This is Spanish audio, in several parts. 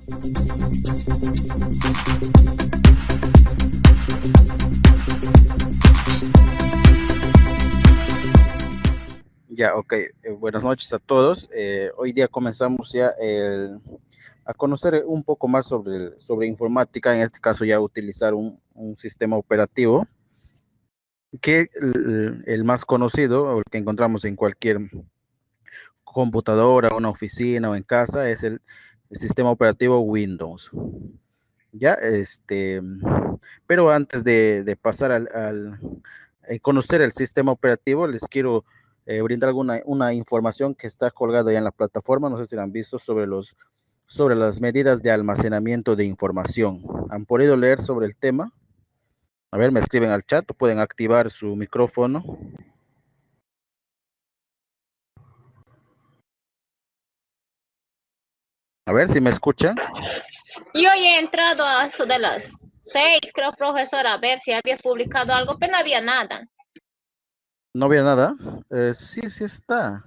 Ya, ok. Buenas noches a todos. Hoy día comenzamos ya a conocer un poco más sobre informática, en este caso ya utilizar un sistema operativo que el más conocido o el que encontramos en cualquier computadora, una oficina o en casa es el sistema operativo Windows. Ya, pero antes de pasar conocer el sistema operativo, les quiero brindar una información que está colgada ya en la plataforma. No sé si la han visto sobre las medidas de almacenamiento de información. ¿Han podido leer sobre el tema? A ver, me escriben al chat o pueden activar su micrófono. A ver si me escuchan. Yo ya he entrado a eso de las 6, creo, profesora, a ver si habías publicado algo, pero no había nada. ¿No había nada? Sí, sí está.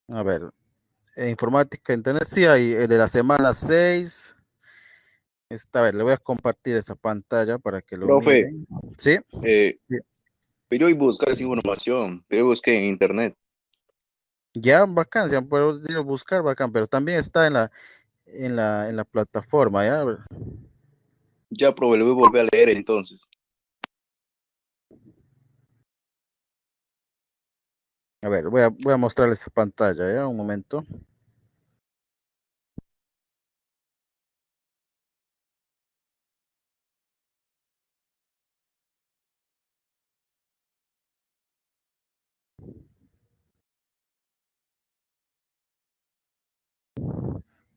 A ver, informática, internet, sí hay de la semana 6. A ver, le voy a compartir esa pantalla para que lo Profe, miren. Sí, eh, sí. pero hoy buscar esa información, pero busqué en internet. Ya, bacán, se han podido buscar, bacán, pero también está en la plataforma, ¿ya? Ya, profe, lo voy a volver a leer entonces. A ver, voy a mostrarles esa pantalla, ¿ya? Un momento.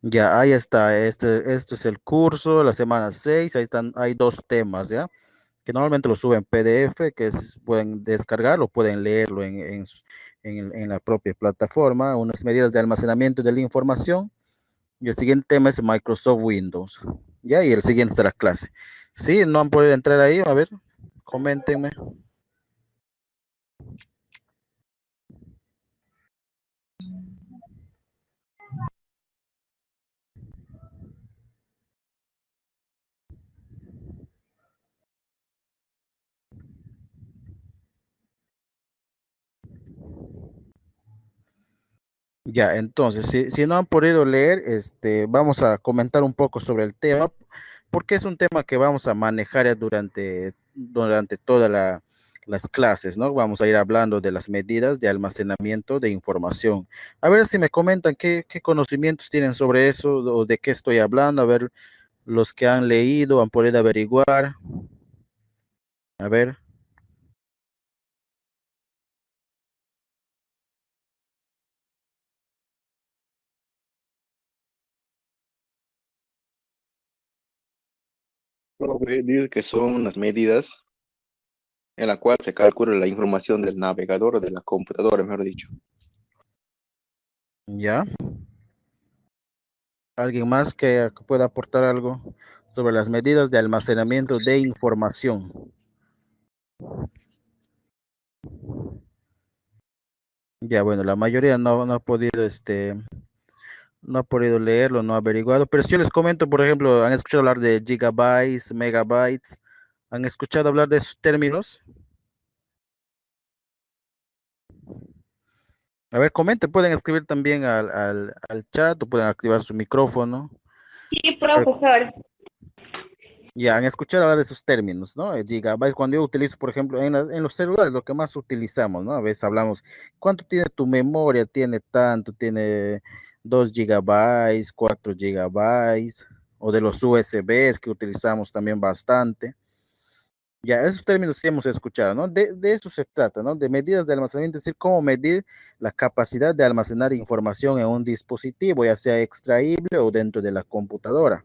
Ya, ahí está. Esto es el curso, la semana 6. Ahí están, hay dos temas, ¿ya? Que normalmente lo suben en PDF, pueden descargarlo, pueden leerlo en la propia plataforma. Unas medidas de almacenamiento de la información. Y el siguiente tema es Microsoft Windows. Ya, y el siguiente de la clase. Sí, no han podido entrar ahí, a ver, coméntenme. Ya, entonces, si no han podido leer, vamos a comentar un poco sobre el tema, porque es un tema que vamos a manejar durante todas las clases, ¿no? Vamos a ir hablando de las medidas de almacenamiento de información. A ver si me comentan qué conocimientos tienen sobre eso o de qué estoy hablando, a ver, los que han leído, han podido averiguar, a ver. Profe, dice que son las medidas en la cual se calcula la información del navegador o de la computadora, mejor dicho. ¿Ya? ¿Alguien más que pueda aportar algo sobre las medidas de almacenamiento de información? Ya, bueno, la mayoría no ha podido, no ha podido leerlo, no ha averiguado, pero si yo les comento, por ejemplo, ¿han escuchado hablar de gigabytes, megabytes? ¿Han escuchado hablar de esos términos? A ver, comenten, pueden escribir también al chat o pueden activar su micrófono. Sí, profesor. Ya han escuchado hablar de esos términos, ¿no? Gigabytes, cuando yo utilizo, por ejemplo, en los celulares, lo que más utilizamos, ¿no? A veces hablamos, ¿cuánto tiene tu memoria? Tiene tanto, tiene 2 gigabytes, 4 gigabytes, o de los USBs que utilizamos también bastante. Ya, esos términos sí hemos escuchado, ¿no? De eso se trata, ¿no? De medidas de almacenamiento, es decir, cómo medir la capacidad de almacenar información en un dispositivo, ya sea extraíble o dentro de la computadora.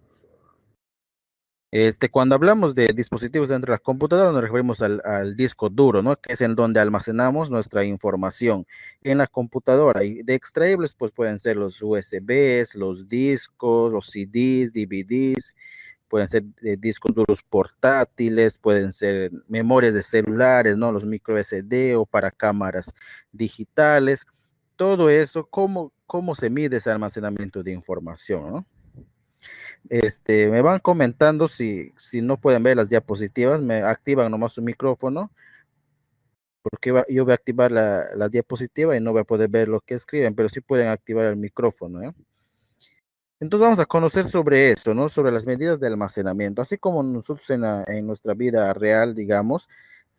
Cuando hablamos de dispositivos dentro de la computadora, nos referimos al disco duro, ¿no? Que es en donde almacenamos nuestra información en la computadora. Y de extraíbles, pues pueden ser los USBs, los discos, los CDs, DVDs, pueden ser discos duros portátiles, pueden ser memorias de celulares, ¿no? Los micro SD o para cámaras digitales. todo eso, cómo se mide ese almacenamiento de información, ¿no? Me van comentando si no pueden ver las diapositivas, me activan nomás su micrófono, porque yo voy a activar la diapositiva y no voy a poder ver lo que escriben, pero sí pueden activar el micrófono, ¿eh? Entonces vamos a conocer sobre eso, ¿no? Sobre las medidas de almacenamiento, así como nosotros en nuestra vida real, digamos,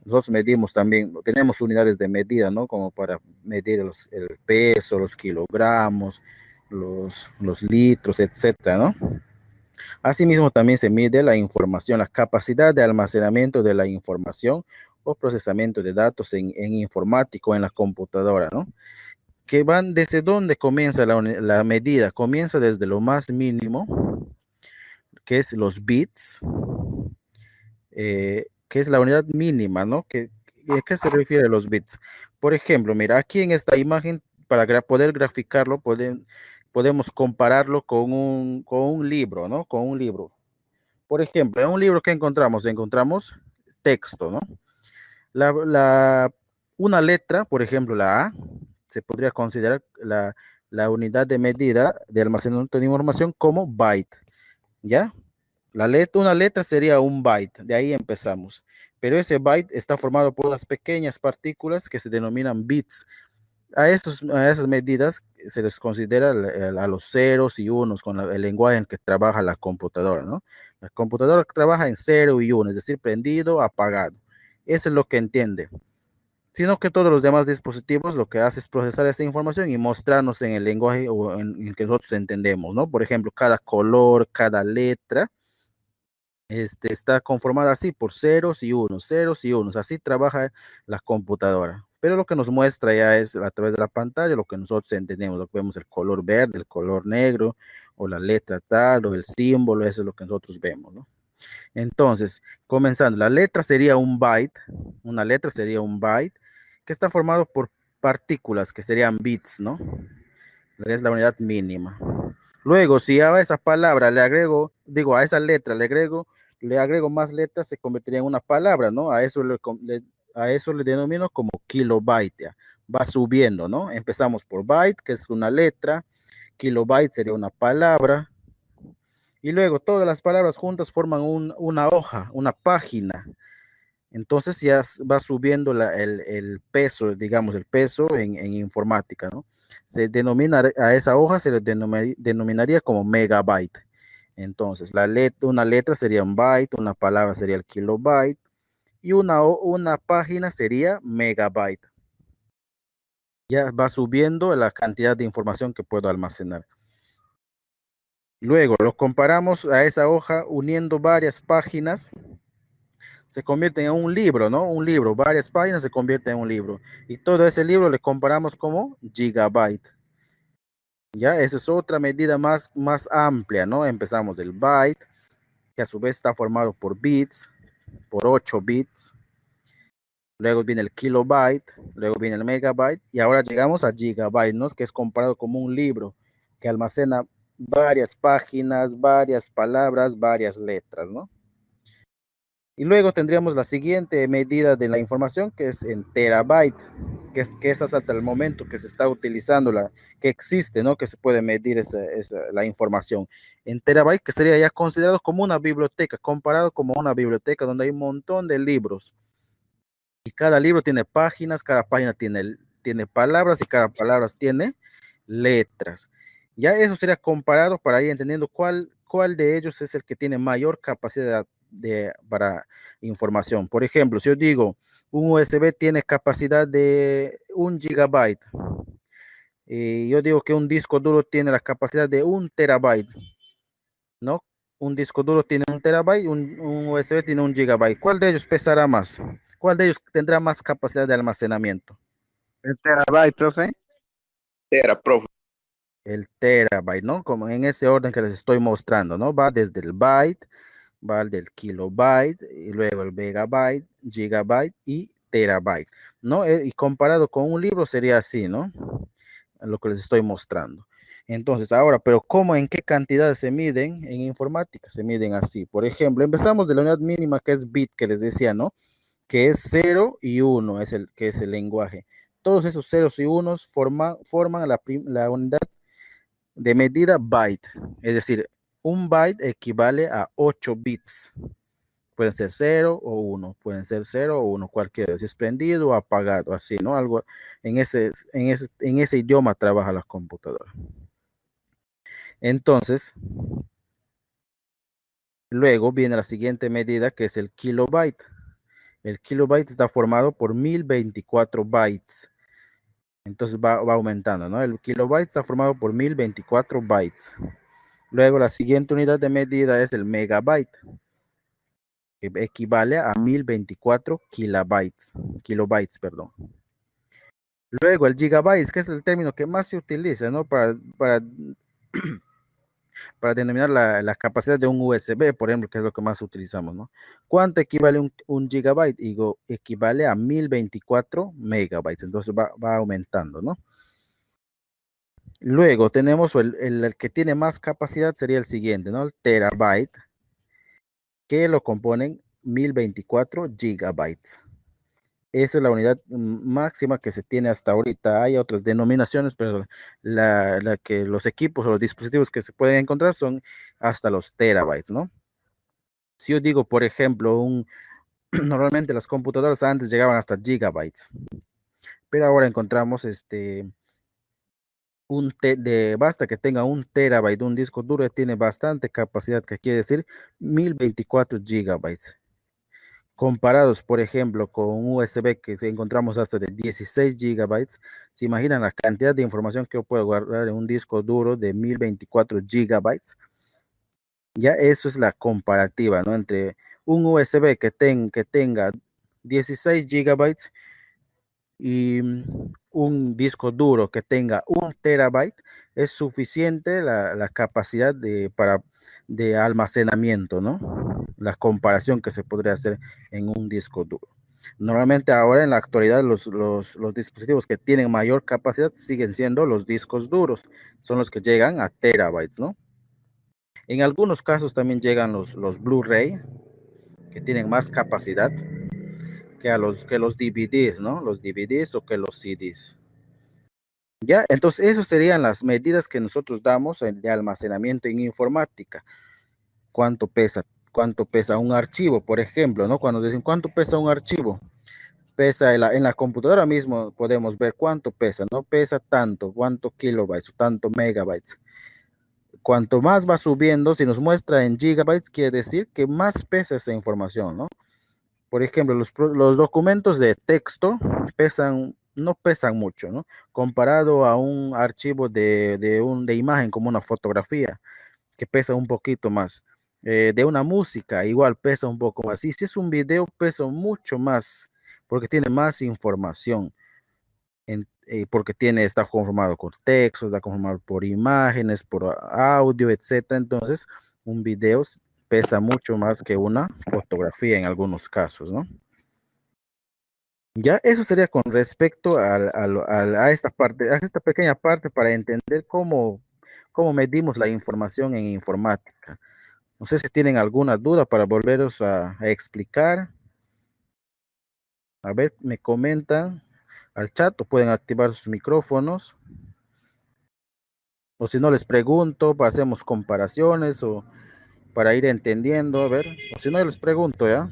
nosotros medimos también, tenemos unidades de medida, ¿no? Como para medir el peso, los kilogramos, los litros, etcétera, ¿no? Asimismo, también se mide la información, la capacidad de almacenamiento de la información o procesamiento de datos en informático, en la computadora, ¿no? Que van desde dónde comienza la medida. Comienza desde lo más mínimo, que es los bits, que es la unidad mínima, ¿no? ¿Qué se refiere a los bits? Por ejemplo, mira, aquí en esta imagen, para poder graficarlo, podemos compararlo con un libro, ¿no? Con un libro. Por ejemplo, en un libro que encontramos texto, ¿no? Una letra, por ejemplo, la A, se podría considerar la unidad de medida de almacenamiento de información como byte, ¿ya? Una letra sería un byte, de ahí empezamos. Pero ese byte está formado por unas pequeñas partículas que se denominan bits. A esas medidas se les considera a los ceros y unos con el lenguaje en que trabaja la computadora, ¿no? La computadora trabaja en 0 y 1, es decir, prendido, apagado. Eso es lo que entiende. Sino que todos los demás dispositivos lo que hace es procesar esa información y mostrarnos en el lenguaje o en el que nosotros entendemos, ¿no? Por ejemplo, cada color, cada letra está conformada así por ceros y unos. Así trabaja la computadora. Pero lo que nos muestra ya es a través de la pantalla lo que nosotros entendemos, lo que vemos el color verde, el color negro, o la letra tal, o el símbolo, eso es lo que nosotros vemos, ¿no? Entonces, comenzando, una letra sería un byte, que está formado por partículas que serían bits, ¿no? Es la unidad mínima. Luego, si a esa palabra le agrego, digo, a esa letra le agrego más letras, se convertiría en una palabra, ¿no? A eso le denomino como kilobyte, ya. Va subiendo, ¿no? Empezamos por byte, que es una letra, kilobyte sería una palabra, y luego todas las palabras juntas forman una hoja, una página. Entonces ya va subiendo el peso, digamos, el peso en informática, ¿no? A esa hoja se le denominaría como megabyte. Entonces, una letra sería un byte, una palabra sería el kilobyte y una página sería megabyte. Ya va subiendo la cantidad de información que puedo almacenar. Luego lo comparamos a esa hoja uniendo varias páginas, se convierte en un libro, ¿no? Un libro, varias páginas se convierte en un libro. Y todo ese libro le comparamos como gigabyte. Ya, esa es otra medida más amplia, ¿no? Empezamos del byte, que a su vez está formado por bits, por 8 bits. Luego viene el kilobyte, luego viene el megabyte, y ahora llegamos a gigabyte, ¿no? Que es comparado como un libro que almacena varias páginas, varias palabras, varias letras, ¿no? Y luego tendríamos la siguiente medida de la información, que es en terabyte, que es hasta el momento que se está utilizando, que existe, ¿no? Que se puede medir la información. En terabyte, que sería ya considerado como una biblioteca, comparado como una biblioteca donde hay un montón de libros. Y cada libro tiene páginas, cada página tiene palabras y cada palabra tiene letras. Ya eso sería comparado para ir entendiendo cuál de ellos es el que tiene mayor capacidad para información. Por ejemplo, si yo digo un USB tiene capacidad de 1 GB, y yo digo que un disco duro tiene la capacidad de 1 TB, ¿no? Un disco duro tiene 1 TB, un USB tiene 1 GB. ¿Cuál de ellos pesará más? ¿Cuál de ellos tendrá más capacidad de almacenamiento? El terabyte, profe. Era, profe. El terabyte, ¿no? Como en ese orden que les estoy mostrando, ¿no? Va desde el byte, va al del kilobyte, y luego el megabyte, gigabyte y terabyte, ¿no? Y comparado con un libro sería así, ¿no? Lo que les estoy mostrando. Entonces, ahora, pero ¿cómo, en qué cantidades se miden en informática? Se miden así. Por ejemplo, empezamos de la unidad mínima que es bit, que les decía, ¿no? Que es 0 y 1, que es el lenguaje. todos esos ceros y unos forman la unidad de medida byte. Es decir, un byte equivale a 8 bits. Pueden ser 0 o 1, pueden ser 0 o 1, cualquiera, si es prendido o apagado, así, ¿no? Algo en ese idioma trabaja la computadora. Entonces, luego viene la siguiente medida que es el kilobyte. El kilobyte está formado por 1024 bytes. Entonces va aumentando, ¿no? El kilobyte está formado por 1024 bytes. Luego la siguiente unidad de medida es el megabyte, que equivale a 1024 kilobytes, perdón. Luego el gigabyte, que es el término que más se utiliza, ¿no? Para denominar la capacidad de un USB, por ejemplo, que es lo que más utilizamos, ¿no? ¿Cuánto equivale un gigabyte? Digo, equivale a 1024 megabytes, entonces va aumentando, ¿no? Luego tenemos el que tiene más capacidad sería el siguiente, ¿no? El terabyte, que lo componen 1024 gigabytes. Esa es la unidad máxima que se tiene hasta ahorita. Hay otras denominaciones, pero la que los equipos o los dispositivos que se pueden encontrar son hasta los terabytes, ¿no? Si yo digo, por ejemplo, normalmente las computadoras antes llegaban hasta gigabytes, pero ahora encontramos basta que tenga un terabyte, un disco duro tiene bastante capacidad, que quiere decir 1024 gigabytes. Comparados, por ejemplo, con un USB que encontramos hasta de 16 gigabytes, se imaginan la cantidad de información que yo puedo guardar en un disco duro de 1024 gigabytes. Ya eso es la comparativa, ¿no? Entre un USB que tenga 16 gigabytes y un disco duro que tenga 1 terabyte, es suficiente la capacidad de almacenamiento, ¿no? La comparación que se podría hacer en un disco duro. Normalmente ahora en la actualidad los dispositivos que tienen mayor capacidad siguen siendo los discos duros, son los que llegan a terabytes, ¿no? En algunos casos también llegan los Blu-ray, que tienen más capacidad que los DVDs, ¿no? Los DVDs o que los CDs. Ya, entonces esas serían las medidas que nosotros damos de almacenamiento en informática. ¿Cuánto pesa? ¿Cuánto pesa un archivo? Por ejemplo, ¿no? Cuando dicen cuánto pesa un archivo, pesa en la computadora mismo podemos ver cuánto pesa, ¿no? Pesa tanto, cuánto kilobytes, tanto megabytes. Cuanto más va subiendo, si nos muestra en gigabytes, quiere decir que más pesa esa información, ¿no? Por ejemplo, los documentos de texto no pesan mucho, ¿no? Comparado a un archivo de imagen como una fotografía, que pesa un poquito más. De una música, igual pesa un poco más. Y si es un video, pesa mucho más, porque tiene más información. Porque está conformado por textos, está conformado por imágenes, por audio, etcétera. Entonces, un video pesa mucho más que una fotografía en algunos casos, ¿no? Ya eso sería con respecto a esta parte, a esta pequeña parte para entender cómo medimos la información en informática. No sé si tienen alguna duda para volveros a explicar. A ver, me comentan al chat o pueden activar sus micrófonos. O si no les pregunto, hacemos comparaciones o para ir entendiendo, a ver. O si no, les pregunto, ¿ya?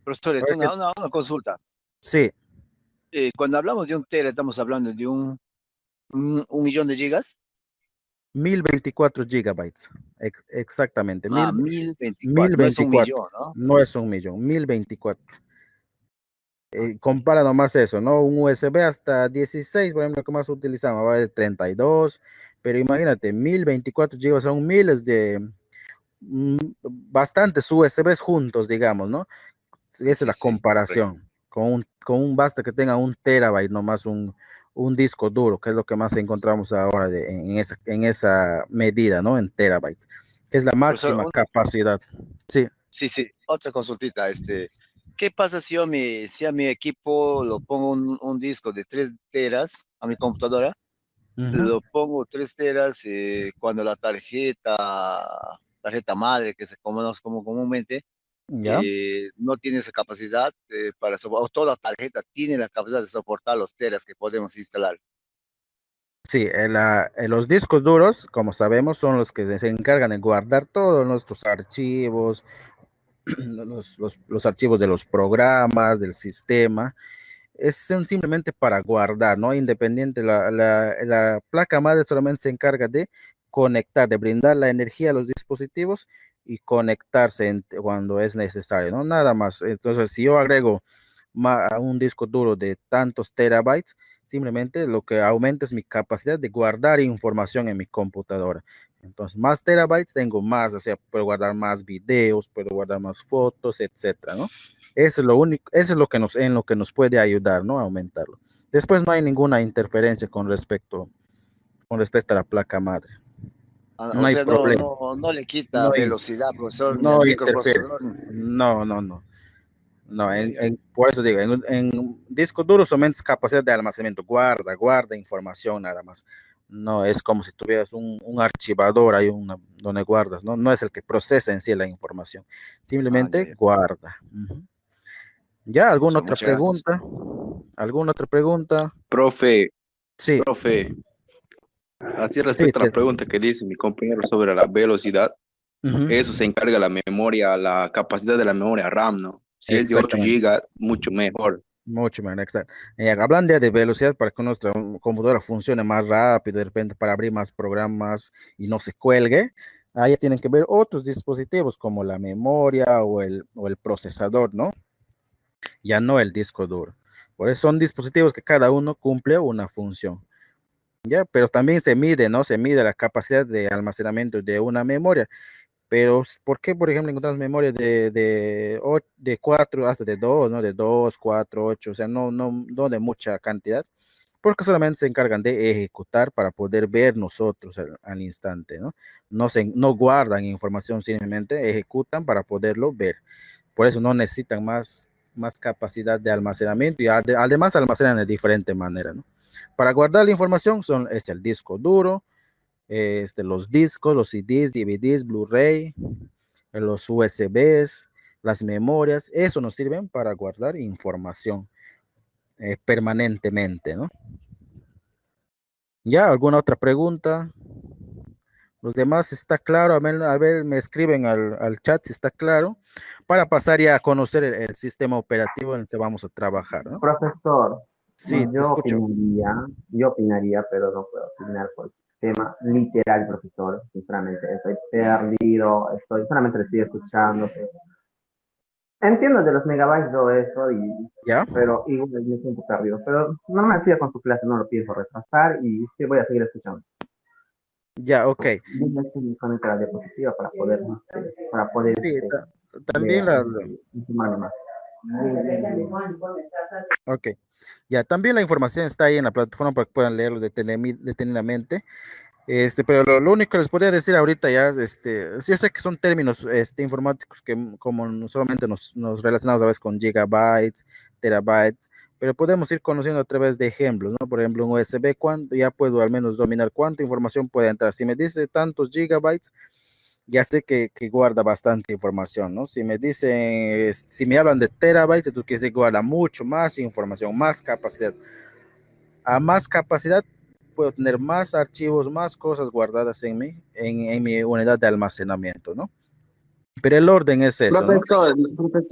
Profesor, A ver una consulta. Sí, Cuando hablamos de un tera, estamos hablando de un millón de gigas. 1024 gigabytes. Exactamente, Ah, mil 1024, no es un veinticuatro. millón, ¿no? No es un millón, 1024. Compara nomás eso, ¿no? Un USB hasta 16, por ejemplo, que más utilizamos, va de 32, pero imagínate, 1024 gigas son miles bastantes USBs juntos, digamos, ¿no? Esa es Sí, la sí, correcto. comparación. Basta que tenga 1 terabyte, nomás un disco duro, que es lo que más encontramos ahora en esa medida, ¿no? En terabyte, que es la Profesor, máxima capacidad. Sí. sí, sí, otra consultita. ¿Qué pasa si a mi equipo lo pongo un disco de 3 teras a mi computadora? Ujú. Lo pongo 3 teras cuando la tarjeta madre, que se conoce como comúnmente, ¿Ya? no tiene esa capacidad o toda tarjeta tiene la capacidad de soportar los teras que podemos instalar. Sí, los discos duros, como sabemos, son los que se encargan de guardar todos nuestros archivos, los archivos de los programas, del sistema. Son simplemente para guardar, ¿no? Independiente, la placa madre solamente se encarga de conectar, de brindar la energía a los dispositivos y conectarse cuando es necesario, ¿no? Nada más. Entonces, si yo agrego a un disco duro de tantos terabytes, simplemente lo que aumenta es mi capacidad de guardar información en mi computadora. Entonces, más terabytes tengo más, o sea, puedo guardar más videos, puedo guardar más fotos, etcétera, ¿no? Eso es lo único, eso es lo que en lo que nos puede ayudar, ¿no? A aumentarlo. Después no hay ninguna interferencia con respecto a la placa madre. No O hay sea, problema. no le quita No, velocidad, profesor, ni al no interfiere. microprocesador. No, no, no. No, Ya, ya. por eso digo, en disco duro solamente es capacidad de almacenamiento, guarda información nada más. No es como si tuvieras un archivador ahí donde guardas, ¿no? No es el que procesa en sí la información, Ya, simplemente ya. guarda. Ujú. ¿Ya? ¿Alguna Profesor, otra muchas gracias. pregunta? ¿Alguna otra pregunta? Profe, Sí, profe, así sí, respecto a la pregunta que dice mi compañero sobre la velocidad, eso ujú, se encarga la memoria, la capacidad de la memoria RAM, ¿no? Si es de 8 exactamente. GB, mucho mejor. Mucho más, exacto. Hablando ya de velocidad para que nuestra computadora funcione más rápido, de repente para abrir más programas y no se cuelgue, ahí tienen que ver otros dispositivos como la memoria o el procesador, ¿no? Ya no el disco duro. Por eso son dispositivos que cada uno cumple una función, ¿ya? Pero también se mide, ¿no? Se mide la capacidad de almacenamiento de una memoria. Pero, ¿por qué, por ejemplo, encontramos memorias de 4 hasta de 2, ¿no? De 2, 4, 8, o sea, no de mucha cantidad, porque solamente se encargan de ejecutar para poder ver nosotros al instante, ¿no? No guardan información, simplemente ejecutan para poderlo ver. Por eso no necesitan más capacidad de almacenamiento y además almacenan de diferente manera, ¿no? Para guardar la información es el disco duro, los discos, los CDs, DVDs, Blu-ray, los USBs, las memorias, eso nos sirven para guardar información permanentemente, ¿no? ¿Ya? ¿Alguna otra pregunta? Los demás está claro, a ver, me escriben al chat si está claro, para pasar ya a conocer el sistema operativo en el que vamos a trabajar, ¿no? Profesor, Sí, te escucho. yo opinaría, pero no puedo opinar por el tema literal, profesor. Sinceramente, estoy perdido, solamente le estoy escuchando. Entiendo de los megabytes todo eso, ¿Ya? pero igual me siento perdido. Pero no me siga con su clase, no lo pienso retrasar y sí voy a seguir escuchando. Ya, ok. Dime si conecta la diapositiva para poder Sí, ver, también informarme más. ok. Ya, también la información está ahí en la plataforma para que puedan leerlo detenidamente. Pero lo único que les podría decir ahorita ya, sí, yo sé que son términos informáticos que como solamente nos relacionamos a veces con gigabytes, terabytes, pero podemos ir conociendo a través de ejemplos, ¿no? Por ejemplo, un USB, ya puedo al menos dominar cuánta información puede entrar. Si me dice tantos gigabytes, ya sé que guarda bastante información, ¿no? Si me dicen, si me hablan de terabytes, entonces quiere decir que guarda mucho más información, más capacidad. A más capacidad, puedo tener más archivos, más cosas guardadas en mi unidad de almacenamiento, ¿no? Pero el orden es eso, ¿no? Profesor,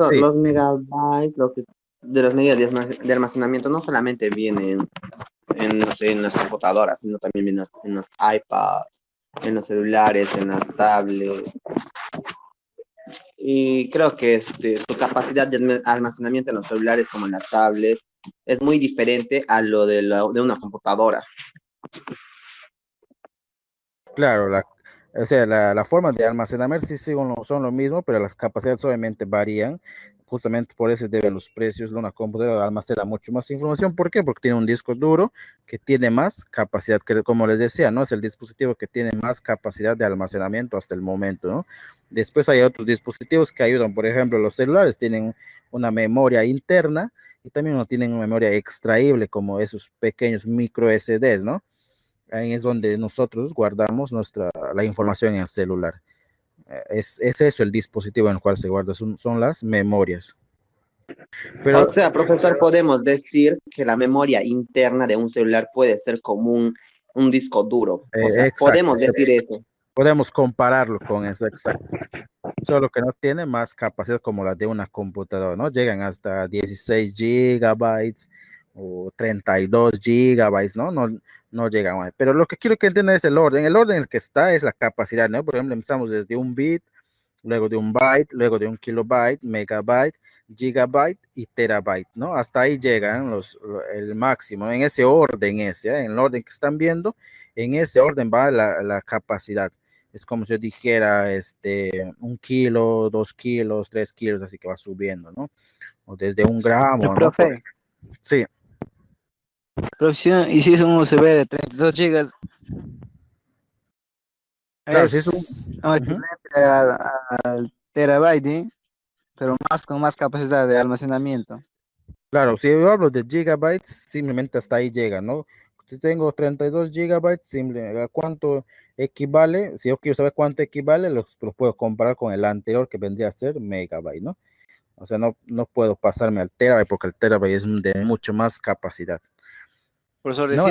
Sí, los megabytes de las medidas de almacenamiento no solamente vienen no sé, en las computadoras, sino también vienen en los iPads, en los celulares, en las tablets. Y creo que su capacidad de almacenamiento en los celulares como en las tablets es muy diferente a lo de una computadora. claro, o sea, la forma de almacenamiento sí son lo mismo, pero las capacidades obviamente varían. Justamente por eso deben los precios. Una computadora almacena mucho más información. ¿Por qué? Porque tiene un disco duro que tiene más capacidad, que como les decía, ¿no? Es el dispositivo que tiene más capacidad de almacenamiento hasta el momento, ¿no? Después hay otros dispositivos que ayudan. Por ejemplo, los celulares tienen una memoria interna y también no tienen una memoria extraíble como esos pequeños micro SDs, ¿no? Ahí es donde nosotros guardamos la información en el celular. Es eso el dispositivo en el cual se guarda, son las memorias. Pero, O sea, profesor, podemos decir que la memoria interna de un celular puede ser como un disco duro. O sea, exacto, podemos decir eso. podemos compararlo con eso, exacto. Solo que no tiene más capacidad como la de una computadora, ¿no? Llegan hasta 16 gigabytes o 32 gigabytes, ¿no? No llegan más. Pero lo que quiero que entiendan es el orden. El orden en el que está es la capacidad, ¿no? Por ejemplo, empezamos desde un bit, luego de un byte, luego de un kilobyte, megabyte, gigabyte y terabyte, ¿no? Hasta ahí llegan el máximo, en ese orden en el orden que están viendo, en ese orden va la capacidad. Es como si yo dijera, 1 kilo, 2 kilos, 3 kilos, así que va subiendo, ¿no? O desde 1 gramo, ¿no? Profe, Sí, profesión, y si es un USB de 32 gigas, claro, si es es ujú. equivalente al terabyte, ¿sí? Pero con más capacidad de almacenamiento. Claro, si yo hablo de gigabytes, simplemente hasta ahí llega, ¿no? Si tengo 32 gigabytes, ¿a cuánto equivale? Si yo quiero saber cuánto equivale, los puedo comparar con el anterior que vendría a ser megabyte, ¿no? O sea, no puedo pasarme al terabyte porque el terabyte es de mucho más capacidad, Profesor, ¿no?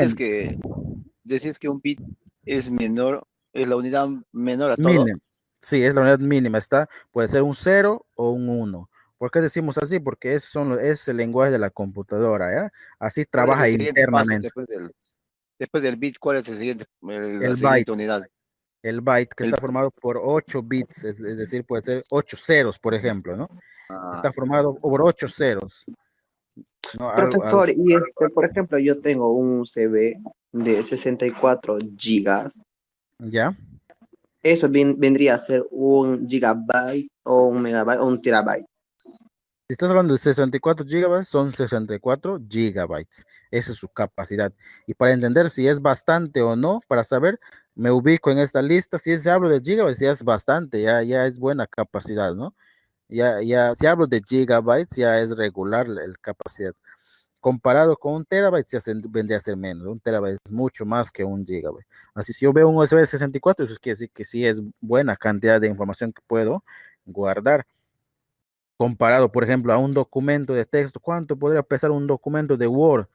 decías que un bit es menor, es la unidad menor a todo. Mínimo. Sí, es la unidad mínima. Puede ser un 0 o un 1. ¿Por qué decimos así? Porque es el lenguaje de la computadora, ¿ya? Así ¿Cuál es el trabaja siguiente paso internamente. después del bit? ¿Cuál es la El byte. siguiente unidad? El byte que El, está formado por 8 bits, es decir, puede ser 8 ceros, por ejemplo, ¿no? Está formado por 8 ceros, ¿no? Profesor, y por ejemplo, yo tengo un USB de 64 gigas. ¿Ya? Eso vendría a ser un gigabyte o un megabyte o un terabyte. Si estás hablando de 64 gigabytes, son 64 gigabytes. Esa es su capacidad. Y para entender si es bastante o no, para saber, me ubico en esta lista. Si se hablo de gigabytes, ya es bastante, ya es buena capacidad, ¿no? Si hablo de gigabytes, ya es regular la capacidad. Comparado con un terabyte, vendría a ser menos. Un terabyte es mucho más que un gigabyte. Así, si yo veo un USB de 64, eso quiere decir que sí es buena cantidad de información que puedo guardar. Comparado, por ejemplo, a un documento de texto, ¿cuánto podría pesar un documento de Word?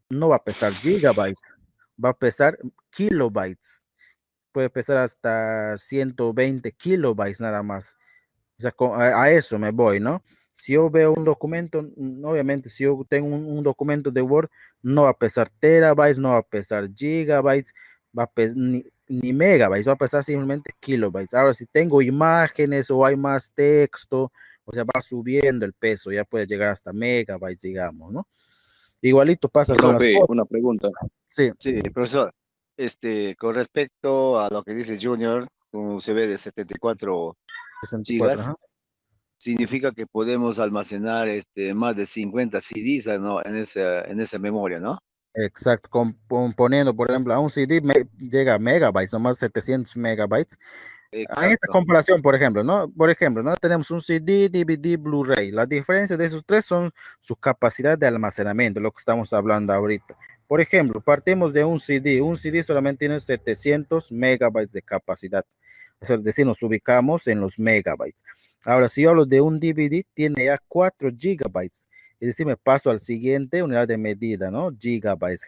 No va a pesar gigabytes, va a pesar kilobytes. Puede pesar hasta 120 kilobytes nada más. O sea, a eso me voy, ¿no? Si yo veo un documento, obviamente, si yo tengo un documento de Word, no va a pesar terabytes, no va a pesar gigabytes, ni megabytes, va a pesar simplemente kilobytes. Ahora, si tengo imágenes o hay más texto, o sea, va subiendo el peso, ya puede llegar hasta megabytes, digamos, ¿no? Igualito pasa con las Profe, fotos. una pregunta. Sí, sí, profesor, con respecto a lo que dice Junior, un USB de 74 64, gigas, ajá. significa que podemos almacenar más de 50 CDs, ¿no? En esa memoria, ¿no? Exacto, componiendo, por ejemplo, a un CD llega a megabytes, nomás 700 megabytes. En esta Exacto. comparación, por ejemplo, ¿no? Por ejemplo, ¿no? Tenemos un CD, DVD, Blu-ray. La diferencia de esos tres son su capacidad de almacenamiento, lo que estamos hablando ahorita. Por ejemplo, partimos de un CD. Un CD solamente tiene 700 megabytes de capacidad. Es decir, nos ubicamos en los megabytes. Ahora, si yo hablo de un DVD, tiene ya 4 gigabytes. Es decir, me paso al siguiente unidad de medida, ¿no? Gigabytes.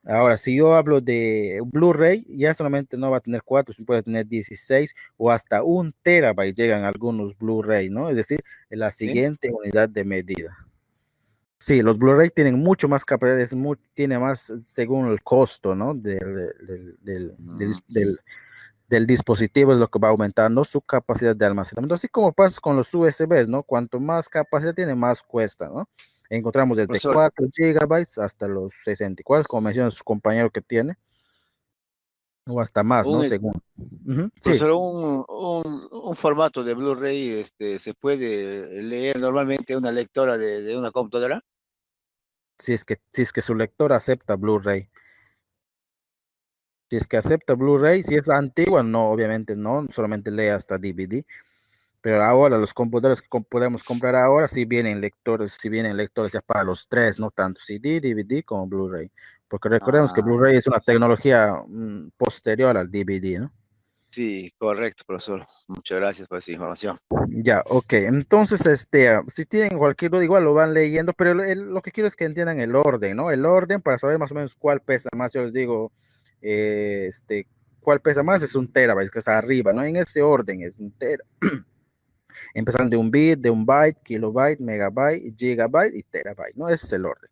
Ahora, si yo hablo de Blu-ray, ya solamente no va a tener 4, puede tener 16 o hasta 1 terabyte llegan algunos Blu-ray, ¿no? Es decir, en la ¿Sí? siguiente unidad de medida. Sí, los Blu-ray tienen mucho más capacidad, tiene más según el costo, ¿no? Mm. Del dispositivo es lo que va aumentando su capacidad de almacenamiento, así como pasa con los USBs, ¿no? Cuanto más capacidad tiene, más cuesta, ¿no? Encontramos desde Profesor, 4 gigabytes hasta los 64, como menciona su compañero que tiene, o hasta más, ¿no? un, Según. Ujú, sí, profesor, un formato de Blu-ray se puede leer normalmente una lectora de una computadora. si es que su lector acepta Blu-ray. Si es que acepta Blu-ray, si es antigua, no, obviamente no, solamente lee hasta DVD. Pero ahora los computadores que podemos comprar ahora sí vienen lectores ya para los tres, no tanto CD, DVD como Blu-ray. Porque recordemos que Ah, Blu-ray es una tecnología posterior al DVD, ¿no? Sí, correcto, profesor. Muchas gracias por esa información. Ya, ok. Entonces, si tienen cualquier duda, igual lo van leyendo, pero lo que quiero es que entiendan el orden, ¿no? El orden para saber más o menos cuál pesa más. Yo les digo, cuál pesa más es un terabyte, que está arriba, ¿no? En este orden es un tera. Empezando de un bit, de un byte, kilobyte, megabyte, gigabyte y terabyte, ¿no? Ese es el orden.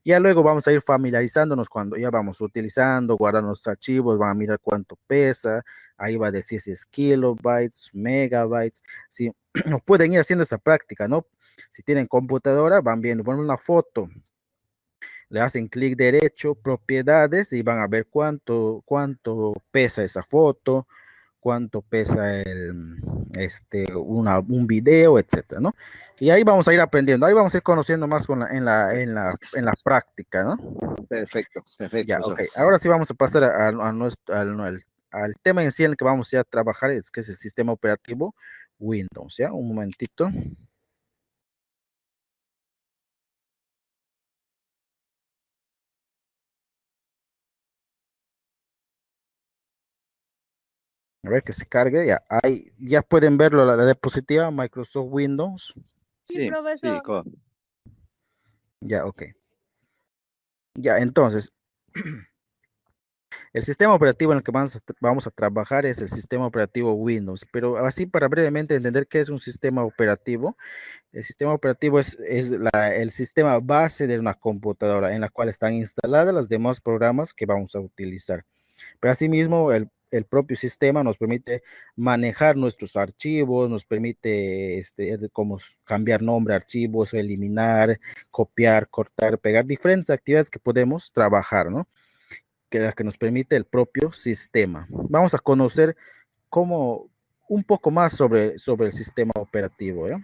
Ya luego vamos a ir familiarizándonos cuando ya vamos utilizando, guardando los archivos, van a mirar cuánto pesa, ahí va a decir si es kilobytes, megabytes, si no pueden ir haciendo esta práctica, ¿no? Si tienen computadora, van viendo, ponen una foto, le hacen clic derecho, propiedades y van a ver cuánto pesa esa foto, cuánto pesa un video, etcétera, ¿no? Y ahí vamos a ir aprendiendo, ahí vamos a ir conociendo más en la práctica, ¿no? Perfecto, perfecto, Ya, ok. profesor. Ahora sí vamos a pasar al tema en sí en el que vamos ya a trabajar, que es el sistema operativo Windows, ¿ya? Un momentito. A ver que se cargue, ya. Ahí ya pueden verlo, la diapositiva Microsoft Windows. Sí, sí, Ya, ok. Ya, entonces, el sistema operativo en el que vamos a trabajar es el sistema operativo Windows, pero así para brevemente entender qué es un sistema operativo. El sistema operativo es el sistema base de una computadora en la cual están instaladas las demás programas que vamos a utilizar. Pero asimismo, el propio sistema nos permite manejar nuestros archivos, nos permite como cambiar nombre a archivos, eliminar, copiar, cortar, pegar, diferentes actividades que podemos trabajar, ¿no? Que nos permite el propio sistema. Vamos a conocer cómo un poco más sobre el sistema operativo, ¿ya?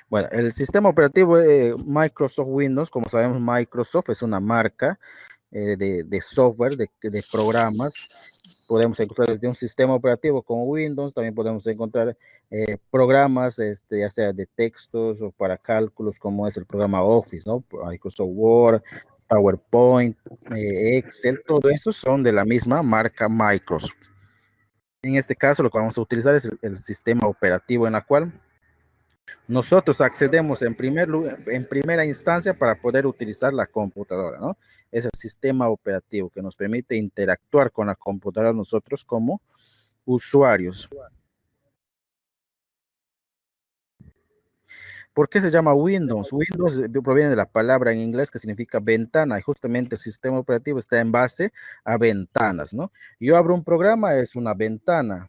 Bueno, el sistema operativo Microsoft Windows, como sabemos, Microsoft es una marca de software, de programas. Podemos encontrar desde un sistema operativo como Windows, también podemos encontrar programas, ya sea de textos o para cálculos, como es el programa Office, ¿no? Microsoft Word, PowerPoint, Excel, todo eso son de la misma marca Microsoft. En este caso, lo que vamos a utilizar es el sistema operativo en la cual nosotros accedemos en primera instancia para poder utilizar la computadora, ¿no? Es el sistema operativo que nos permite interactuar con la computadora nosotros como usuarios. ¿Por qué se llama Windows? Windows proviene de la palabra en inglés que significa ventana y justamente el sistema operativo está en base a ventanas, ¿no? Yo abro un programa, es una ventana.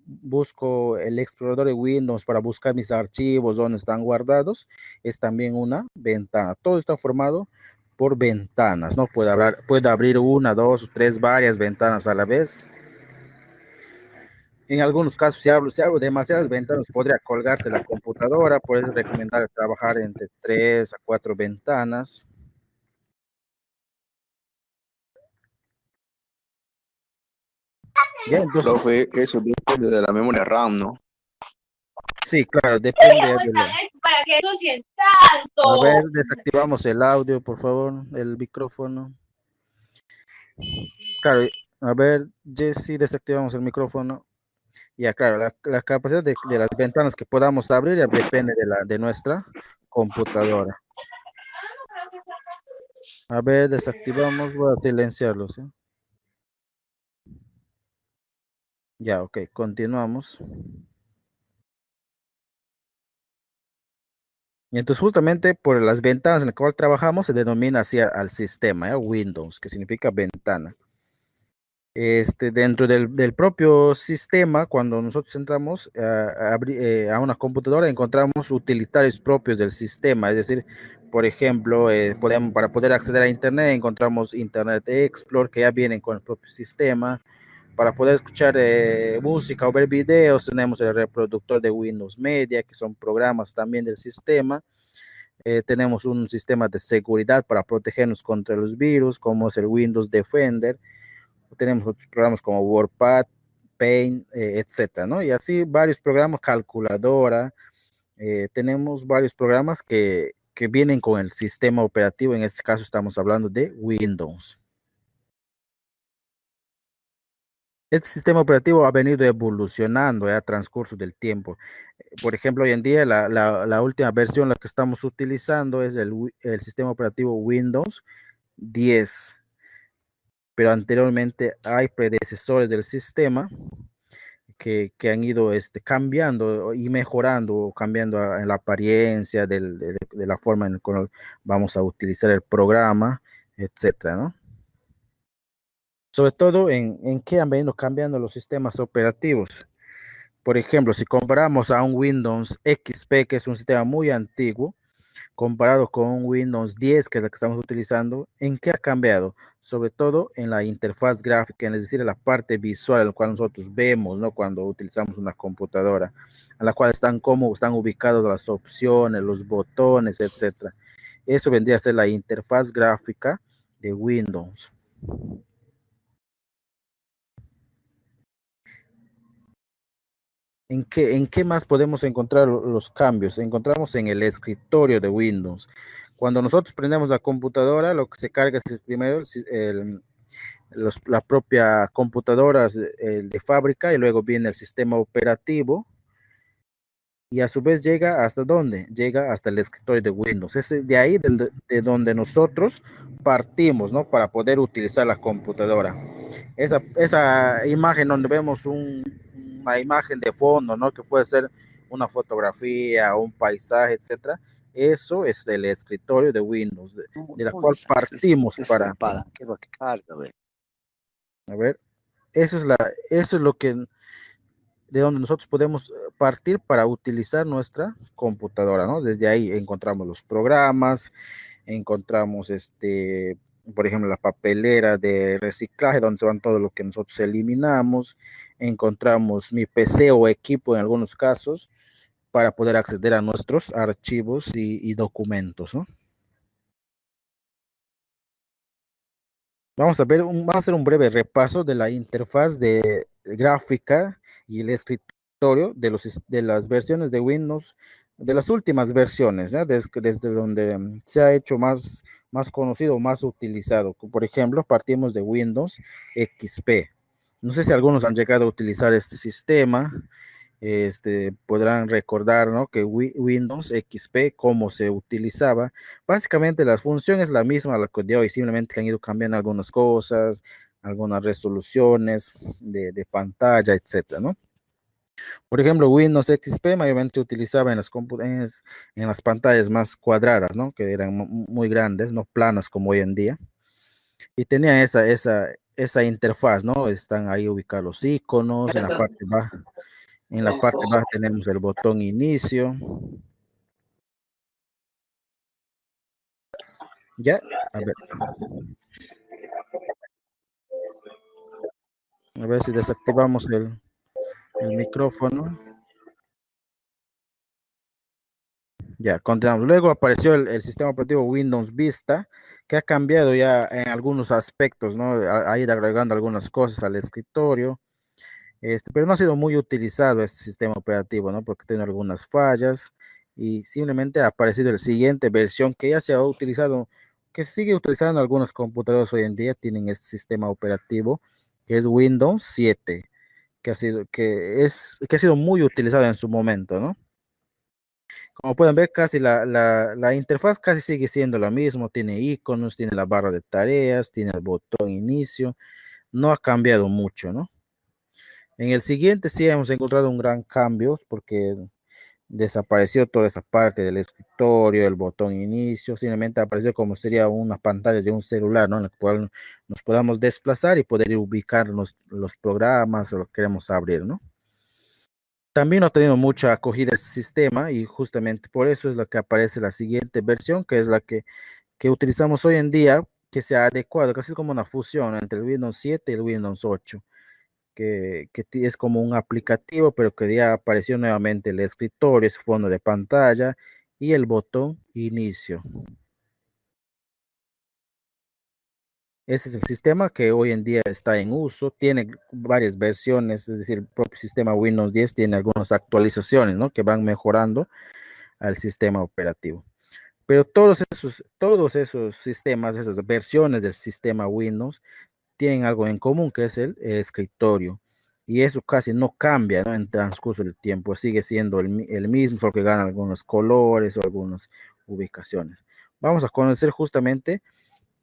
Busco el explorador de Windows para buscar mis archivos donde están guardados, es también una ventana. Todo está formado por ventanas, ¿no? Puede abrir una, dos, tres, varias ventanas a la vez. En algunos casos, si abro demasiadas ventanas, podría colgarse la computadora. Por eso recomendar trabajar entre 3 a 4 ventanas. Ya, entonces, Profe, eso depende de la memoria RAM, ¿no? sí, claro, depende de A ver, desactivamos el audio, por favor, el micrófono. Claro, a ver, Jesse, desactivamos el micrófono. Ya, claro, la capacidad de las ventanas que podamos abrir ya depende de nuestra computadora. A ver, desactivamos, voy a silenciarlos, ¿sí? Ya, ok, continuamos. Y entonces justamente por las ventanas en las cuales trabajamos se denomina así al sistema, Windows, que significa ventana. Dentro del propio sistema, cuando nosotros entramos a una computadora, encontramos utilitarios propios del sistema, es decir, por ejemplo, para poder acceder a Internet, encontramos Internet Explorer, que ya vienen con el propio sistema. Para poder escuchar música o ver videos, tenemos el reproductor de Windows Media, que son programas también del sistema. Tenemos un sistema de seguridad para protegernos contra los virus, como es el Windows Defender. Tenemos otros programas como WordPad, Paint, etcétera, ¿no? Y así varios programas, calculadora. Tenemos varios programas que que vienen con el sistema operativo. En este caso estamos hablando de Windows. Este sistema operativo ha venido evolucionando a transcurso del tiempo. Por ejemplo, hoy en día la última versión, la que estamos utilizando, es el sistema operativo Windows 10. Pero anteriormente hay predecesores del sistema que han ido cambiando y mejorando, cambiando en la apariencia de la forma en la que vamos a utilizar el programa, etcétera, ¿no? Sobre todo en qué han venido cambiando los sistemas operativos. Por ejemplo, si comparamos a un Windows XP, que es un sistema muy antiguo, comparado con un Windows 10, que es la que estamos utilizando, ¿en qué ha cambiado? Sobre todo en la interfaz gráfica, es decir, en la parte visual, en la cual nosotros vemos, ¿no? Cuando utilizamos una computadora, en la cual están ubicadas las opciones, los botones, etcétera. Eso vendría a ser la interfaz gráfica de Windows. ¿En qué más podemos encontrar los cambios? Encontramos en el escritorio de Windows. Cuando nosotros prendemos la computadora, lo que se carga es primero la propia computadora de fábrica, y luego viene el sistema operativo, y a su vez llega hasta ¿dónde? Llega hasta el escritorio de Windows. Es de ahí de donde nosotros partimos, ¿no? Para poder utilizar la computadora. Esa imagen donde vemos una imagen de fondo, ¿no? Que puede ser una fotografía, un paisaje, etcétera. Eso es el escritorio de Windows, de la cual partimos para... ¿Qué va a carga, güey? A ver, eso es lo que, de donde nosotros podemos partir para utilizar nuestra computadora, ¿no? Desde ahí encontramos los programas, encontramos por ejemplo, la papelera de reciclaje, donde se van todo lo que nosotros eliminamos, encontramos mi PC o equipo en algunos casos, para poder acceder a nuestros archivos y documentos, ¿no? Vamos a hacer un breve repaso de la interfaz de gráfica y el escritorio de las versiones de Windows, de las últimas versiones, ¿eh? Desde donde se ha hecho más conocido, más utilizado. Por ejemplo, partimos de Windows XP. No sé si algunos han llegado a utilizar este sistema. Podrán recordar, ¿no? Que Windows XP, cómo se utilizaba. Básicamente la función es la misma a la que de hoy, simplemente que han ido cambiando algunas cosas, algunas resoluciones de pantalla, etcétera, ¿no? Por ejemplo, Windows XP mayormente utilizaba en las pantallas más cuadradas, ¿no? Que eran muy grandes, no planas como hoy en día. Y tenía esa interfaz, ¿no? Están ahí ubicados los iconos en la parte baja. En la parte baja tenemos el botón inicio. Ya, a ver si desactivamos el micrófono. Ya, continuamos. Luego apareció el sistema operativo Windows Vista, que ha cambiado ya en algunos aspectos, ¿no? Ha ido agregando algunas cosas al escritorio. Pero no ha sido muy utilizado este sistema operativo, ¿no? Porque tiene algunas fallas, y simplemente ha aparecido la siguiente versión que ya se ha utilizado, que se sigue utilizando en algunos computadores hoy en día, tienen este sistema operativo, que es Windows 7, que ha sido muy utilizado en su momento, ¿no? Como pueden ver, casi la interfaz casi sigue siendo la misma, tiene iconos, tiene la barra de tareas, tiene el botón inicio, no ha cambiado mucho, ¿no? En el siguiente sí hemos encontrado un gran cambio, porque desapareció toda esa parte del escritorio, el botón inicio, simplemente apareció como sería una pantalla de un celular, ¿no? En la cual nos podamos desplazar y poder ubicar los programas o lo que queremos abrir, ¿no? También no ha tenido mucha acogida este sistema, y justamente por eso es la que aparece la siguiente versión, que es la que utilizamos hoy en día, que se ha adecuado, casi como una fusión entre el Windows 7 y el Windows 8. Que es como un aplicativo, pero que ya apareció nuevamente el escritorio, su fondo de pantalla y el botón inicio. Ese es el sistema que hoy en día está en uso, tiene varias versiones, es decir, el propio sistema Windows 10 tiene algunas actualizaciones, ¿no? Que van mejorando al sistema operativo. Pero todos esos sistemas, esas versiones del sistema Windows, tienen algo en común, que es el escritorio. Y eso casi no cambia, ¿no? En transcurso del tiempo, sigue siendo el mismo, solo que gana algunos colores o algunas ubicaciones. Vamos a conocer justamente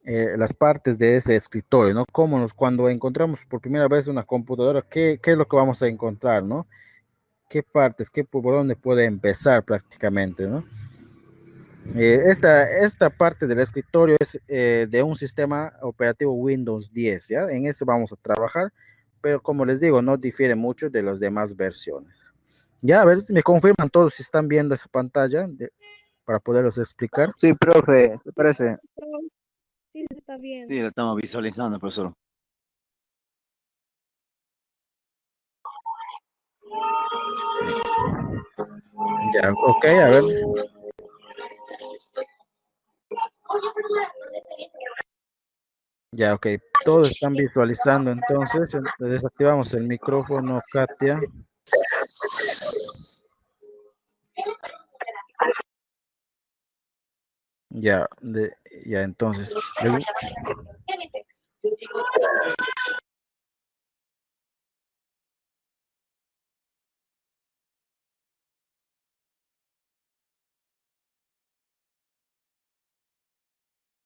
las partes de ese escritorio, ¿no? Cuando encontramos por primera vez una computadora, ¿qué es lo que vamos a encontrar, ¿no? ¿Qué partes, por dónde puede empezar prácticamente, ¿no? Esta parte del escritorio es de un sistema operativo Windows 10, ¿ya? En ese vamos a trabajar, pero como les digo, no difiere mucho de las demás versiones. Ya, a ver si me confirman todos si están viendo esa pantalla para poderlos explicar. Sí, profe, ¿te parece? Sí, está bien. Sí, lo estamos visualizando, profesor. Ya, ok, a ver. Ya, ok, todos están visualizando, entonces desactivamos el micrófono, Katia. Ya, ya, entonces.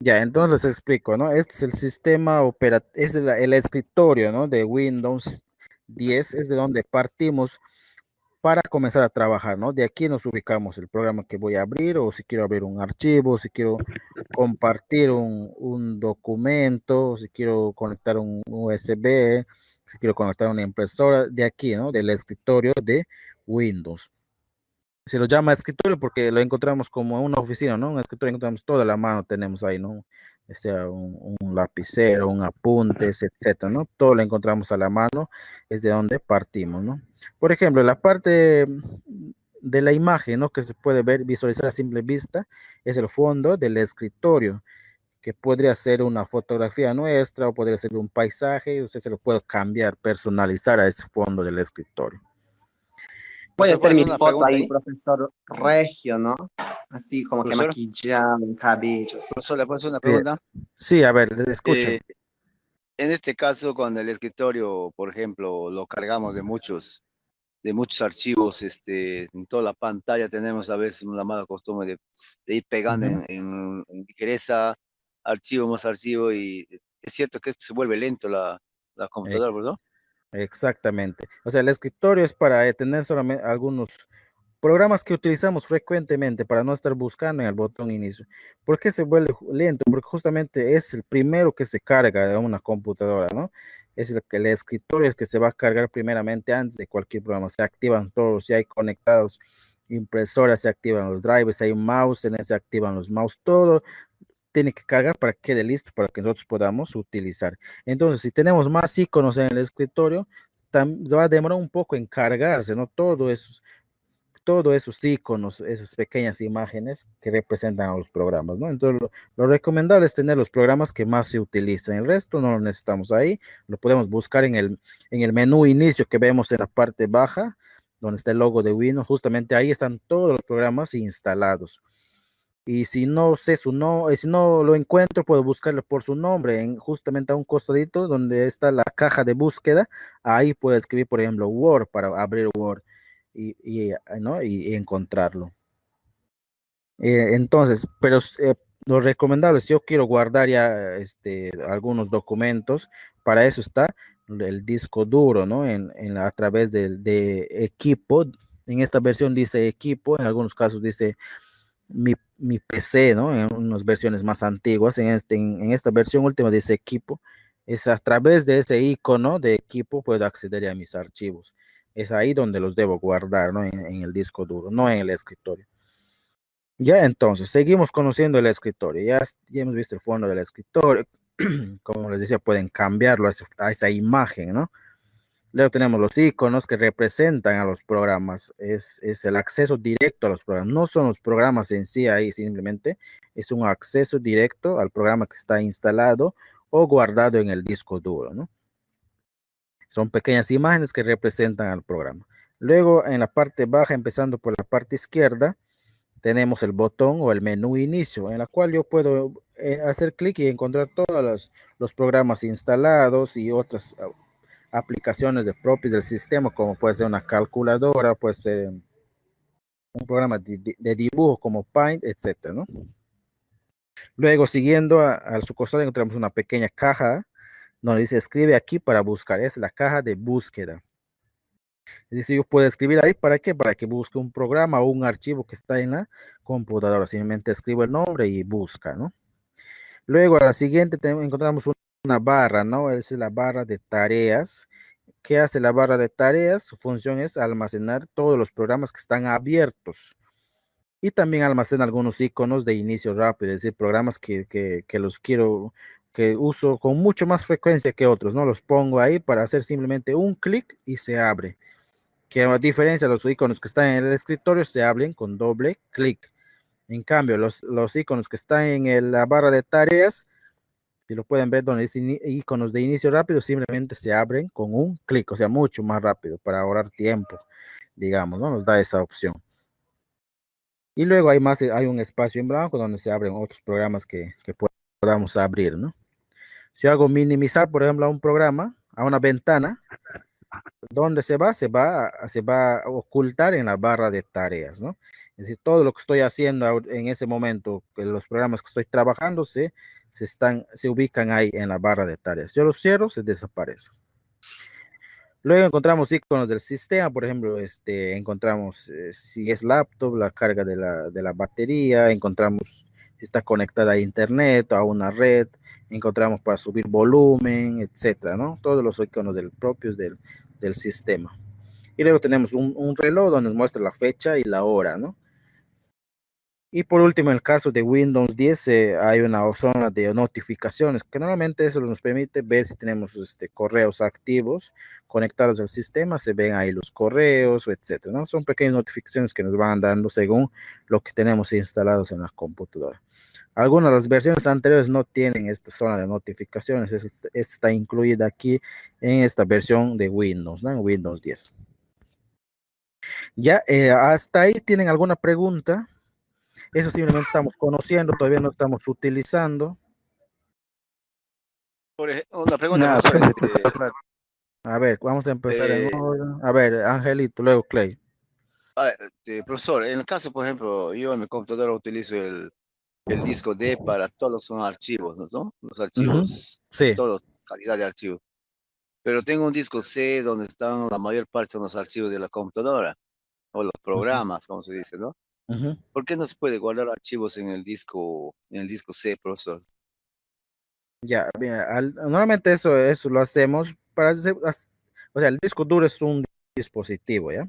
Ya, entonces les explico, ¿no? Este es el sistema operativo, es el escritorio, ¿no? De Windows 10, es de donde partimos para comenzar a trabajar, ¿no? De aquí nos ubicamos el programa que voy a abrir, o si quiero abrir un archivo, si quiero compartir un documento, si quiero conectar un USB, si quiero conectar una impresora, de aquí, ¿no? Del escritorio de Windows. Se lo llama escritorio porque lo encontramos como una oficina, ¿no? Un escritorio encontramos toda la mano, tenemos ahí, ¿no? Ya sea un lapicero, un apuntes, etcétera, ¿no? Todo lo encontramos a la mano, es de donde partimos, ¿no? Por ejemplo, la parte de la imagen, ¿no? Que se puede ver, visualizar a simple vista, es el fondo del escritorio, que podría ser una fotografía nuestra o podría ser un paisaje, usted se lo puede cambiar, personalizar a ese fondo del escritorio. Puede Profesor, ¿puedo ser mi hacer una foto pregunta ahí, ahí? profesor Regio, ¿no? Así como que Profesor, maquillado, cabello. profesor, ¿le puedo hacer una Sí, pregunta? sí, a ver, les escucho. En este caso, cuando el escritorio, por ejemplo, lo cargamos de muchos archivos, en toda la pantalla tenemos a veces una mala costumbre de ir pegando Ujú. en ligereza, archivo más archivo, y es cierto que esto se vuelve lento la Eh, computadora, ¿verdad? Exactamente. O sea, el escritorio es para tener solamente algunos programas que utilizamos frecuentemente para no estar buscando en el botón inicio. ¿Por qué se vuelve lento? Porque justamente es el primero que se carga de una computadora, ¿no? Es el escritorio es que se va a cargar primeramente antes de cualquier programa. Se activan todos, si hay conectados impresoras, se activan los drivers, si hay un mouse, se activan los mouse, todo tiene que cargar para que quede listo para que nosotros podamos utilizar. Entonces, si tenemos más iconos en el escritorio, va a demorar un poco en cargarse, ¿no? Todos esos iconos, esas pequeñas imágenes que representan a los programas, ¿no? Entonces, lo recomendable es tener los programas que más se utilizan. El resto no lo necesitamos ahí, lo podemos buscar en el menú inicio que vemos en la parte baja, donde está el logo de Windows, justamente ahí están todos los programas instalados. Y si no sé si no lo encuentro, puedo buscarlo por su nombre, justamente a un costadito donde está la caja de búsqueda. Ahí puedo escribir, por ejemplo, Word para abrir Word ¿no? y encontrarlo. Entonces, pero lo recomendable, si yo quiero guardar ya algunos documentos, para eso está el disco duro, ¿no? A través de equipo. En esta versión dice equipo, en algunos casos dice mi PC, ¿no? En unas versiones más antiguas, en esta versión última de ese equipo, es a través de ese icono de equipo puedo acceder a mis archivos. Es ahí donde los debo guardar, ¿no? En el disco duro, no en el escritorio. Ya entonces, seguimos conociendo el escritorio. Ya hemos visto el fondo del escritorio. Como les decía, pueden cambiarlo a esa imagen, ¿no? Luego tenemos los iconos que representan a los programas. Es el acceso directo a los programas. No son los programas en sí ahí, simplemente es un acceso directo al programa que está instalado o guardado en el disco duro, ¿no? Son pequeñas imágenes que representan al programa. Luego, en la parte baja, empezando por la parte izquierda, tenemos el botón o el menú inicio, en la cual yo puedo hacer clic y encontrar todos los programas instalados y otras aplicaciones propias del sistema, como puede ser una calculadora, puede ser un programa de dibujo como Paint, etcétera, ¿no? Luego, siguiendo a su costado, encontramos una pequeña caja donde dice escribe aquí para buscar. Es la caja de búsqueda. Es decir, yo puedo escribir ahí para qué, para que busque un programa o un archivo que está en la computadora. Simplemente escribo el nombre y busca, ¿no? Luego, a la siguiente encontramos una barra, ¿no? Esa es la barra de tareas. ¿Qué hace la barra de tareas? Su función es almacenar todos los programas que están abiertos. Y también almacena algunos iconos de inicio rápido, es decir, programas que los quiero, que uso con mucho más frecuencia que otros, ¿no? Los pongo ahí para hacer simplemente un clic y se abre. Que a diferencia de los iconos que están en el escritorio, se abren con doble clic. En cambio, los iconos que están en la barra de tareas, si lo pueden ver donde dice iconos de inicio rápido, simplemente se abren con un clic, o sea, mucho más rápido para ahorrar tiempo, digamos, ¿no? Nos da esa opción. Y luego hay un espacio en blanco donde se abren otros programas que podamos abrir, ¿no? Si hago minimizar, por ejemplo, a un programa, a una ventana, ¿dónde se va? Se va a ocultar en la barra de tareas, ¿no? Es decir, todo lo que estoy haciendo en ese momento, que los programas que estoy trabajando se ubican ahí en la barra de tareas. Yo los cierro, se desaparece. Luego encontramos iconos del sistema, por ejemplo, encontramos si es laptop, la carga de la batería, encontramos si está conectada a internet o a una red, encontramos para subir volumen, etcétera, ¿no? Todos los iconos propios del sistema. Y luego tenemos un reloj donde nos muestra la fecha y la hora, ¿no? Y por último, en el caso de Windows 10, hay una zona de notificaciones, que normalmente eso nos permite ver si tenemos correos activos conectados al sistema, se ven ahí los correos, etcétera, ¿no? Son pequeñas notificaciones que nos van dando según lo que tenemos instalados en la computadora. Algunas de las versiones anteriores no tienen esta zona de notificaciones, esta está incluida aquí en esta versión de Windows, ¿no? En Windows 10. Ya, hasta ahí, ¿tienen alguna pregunta? Eso simplemente estamos conociendo, todavía no estamos utilizando. Una pregunta, No, profesor. A ver, vamos a empezar en Eh, orden. A ver, Angelito, luego Clay. a ver, profesor, en el caso, por ejemplo, yo en mi computadora utilizo el disco D para todos los archivos, ¿no? Los Ujú. archivos, Sí. toda calidad de archivo. Pero tengo un disco C donde están la mayor parte son los archivos de la computadora, o los Ujú, programas, como se dice, ¿no? ujú. ¿Por qué no se puede guardar archivos en el disco C, profesor? Ya, mira, normalmente eso lo hacemos para hacer, o sea, el disco duro es un dispositivo, ¿ya?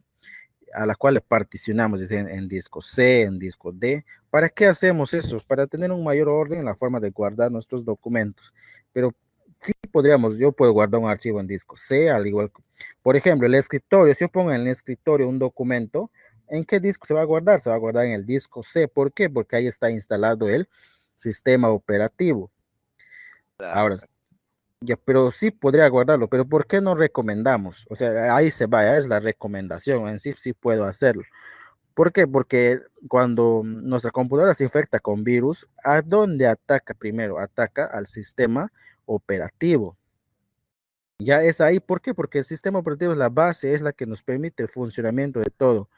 A la cual le particionamos dice, en disco C, en disco D. ¿Para qué hacemos eso? Para tener un mayor orden en la forma de guardar nuestros documentos. Pero sí podríamos, yo puedo guardar un archivo en disco C, al igual que, por ejemplo, el escritorio, si yo pongo en el escritorio un documento, ¿en qué disco se va a guardar? Se va a guardar en el disco C. ¿Por qué? Porque ahí está instalado el sistema operativo. Claro. Ahora, ya, pero sí podría guardarlo, pero ¿por qué no recomendamos? O sea, ahí se va, es la recomendación, en sí sí puedo hacerlo. ¿Por qué? Porque cuando nuestra computadora se infecta con virus, ¿a dónde ataca primero? Ataca al sistema operativo. Ya es ahí, ¿por qué? Porque el sistema operativo es la base, es la que nos permite el funcionamiento de todo.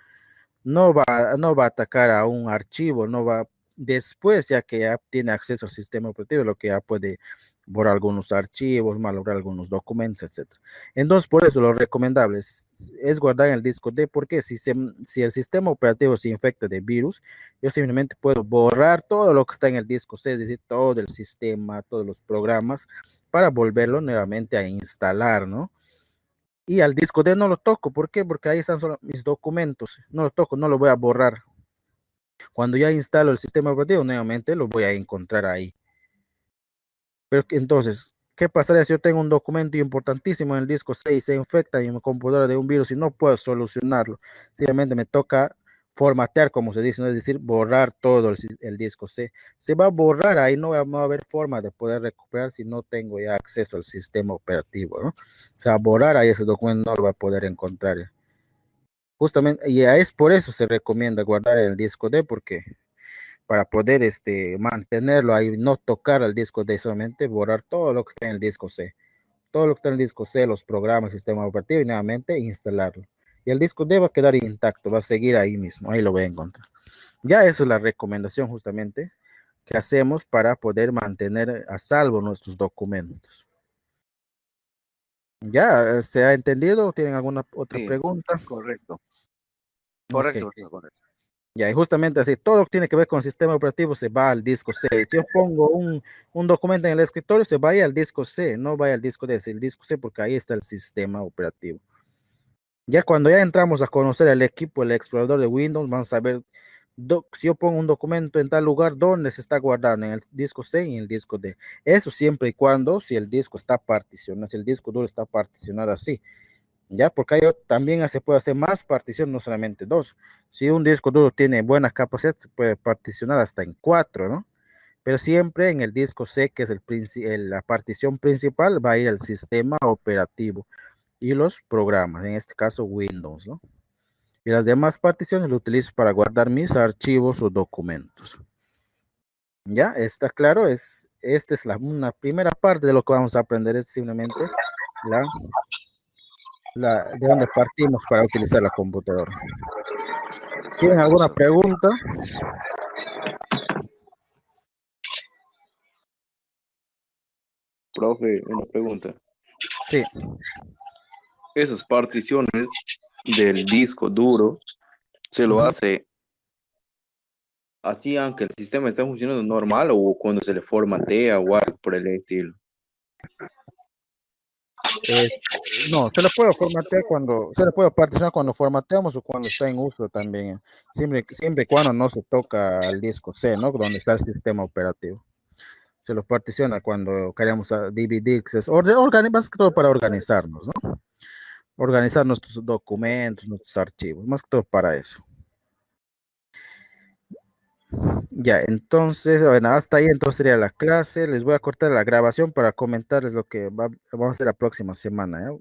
No va a atacar a un archivo, no va después, ya que ya tiene acceso al sistema operativo, lo que ya puede borrar algunos archivos, malograr algunos documentos, etcétera. Entonces, por eso lo recomendable es guardar en el disco D, porque si el sistema operativo se infecta de virus, yo simplemente puedo borrar todo lo que está en el disco C, es decir, todo el sistema, todos los programas, para volverlo nuevamente a instalar, ¿no? Y al disco D no lo toco. ¿Por qué? Porque ahí están solo mis documentos. No lo toco, no lo voy a borrar. Cuando ya instalo el sistema operativo, nuevamente lo voy a encontrar ahí. Pero entonces, ¿qué pasaría si yo tengo un documento importantísimo en el disco C y se infecta en mi computadora de un virus y no puedo solucionarlo? Simplemente me toca formatear, como se dice, ¿no? Es decir, borrar todo el disco C. Se va a borrar ahí, no va a haber forma de poder recuperar si no tengo ya acceso al sistema operativo, ¿no? O sea, borrar ahí ese documento no lo va a poder encontrar. justamente, y es por eso se recomienda guardar el disco D, porque para poder mantenerlo ahí, no tocar al disco D, solamente borrar todo lo que está en el disco C. Todo lo que está en el disco C, los programas, el sistema operativo, y nuevamente instalarlo. Y el disco D va a quedar intacto, va a seguir ahí mismo, ahí lo voy a encontrar. Ya eso es la recomendación justamente que hacemos para poder mantener a salvo nuestros documentos. ¿Ya se ha entendido? ¿Tienen alguna otra Sí, pregunta? correcto. Ok. Correcto, correcto. Ya, y justamente así, todo lo que tiene que ver con el sistema operativo se va al disco C. Si yo pongo un documento en el escritorio, se vaya al disco C, no vaya al disco D, es el disco C porque ahí está el sistema operativo. Ya cuando ya entramos a conocer el equipo, el explorador de Windows, vamos a ver si yo pongo un documento en tal lugar, dónde se está guardando, en el disco C y en el disco D. Eso siempre y cuando, si el disco está particionado, si el disco duro está particionado así. Ya, porque también se puede hacer más partición, no solamente dos. Si un disco duro tiene buena capacidad, se puede particionar hasta en 4, ¿no? Pero siempre en el disco C, que es la partición principal, va a ir el sistema operativo y los programas, en este caso Windows, ¿no? Y las demás particiones lo utilizo para guardar mis archivos o documentos. ¿Ya? ¿Está claro? Esta es una primera parte de lo que vamos a aprender, es simplemente de dónde partimos para utilizar la computadora. ¿Tienen alguna pregunta? Profe, una pregunta. Sí. Esas particiones del disco duro se lo hace así aunque el sistema esté funcionando normal o cuando se le formatea o algo por el estilo. No, se le puede particionar cuando formateamos o cuando está en uso también, siempre y cuando no se toca al disco C, ¿no? Donde está el sistema operativo. Se lo particiona cuando queremos dividir, más que todo para organizarnos, ¿no? Organizar nuestros documentos, nuestros archivos, más que todo para eso. Ya, entonces, bueno, hasta ahí entonces sería la clase. Les voy a cortar la grabación para comentarles lo que vamos a hacer la próxima semana, ¿eh?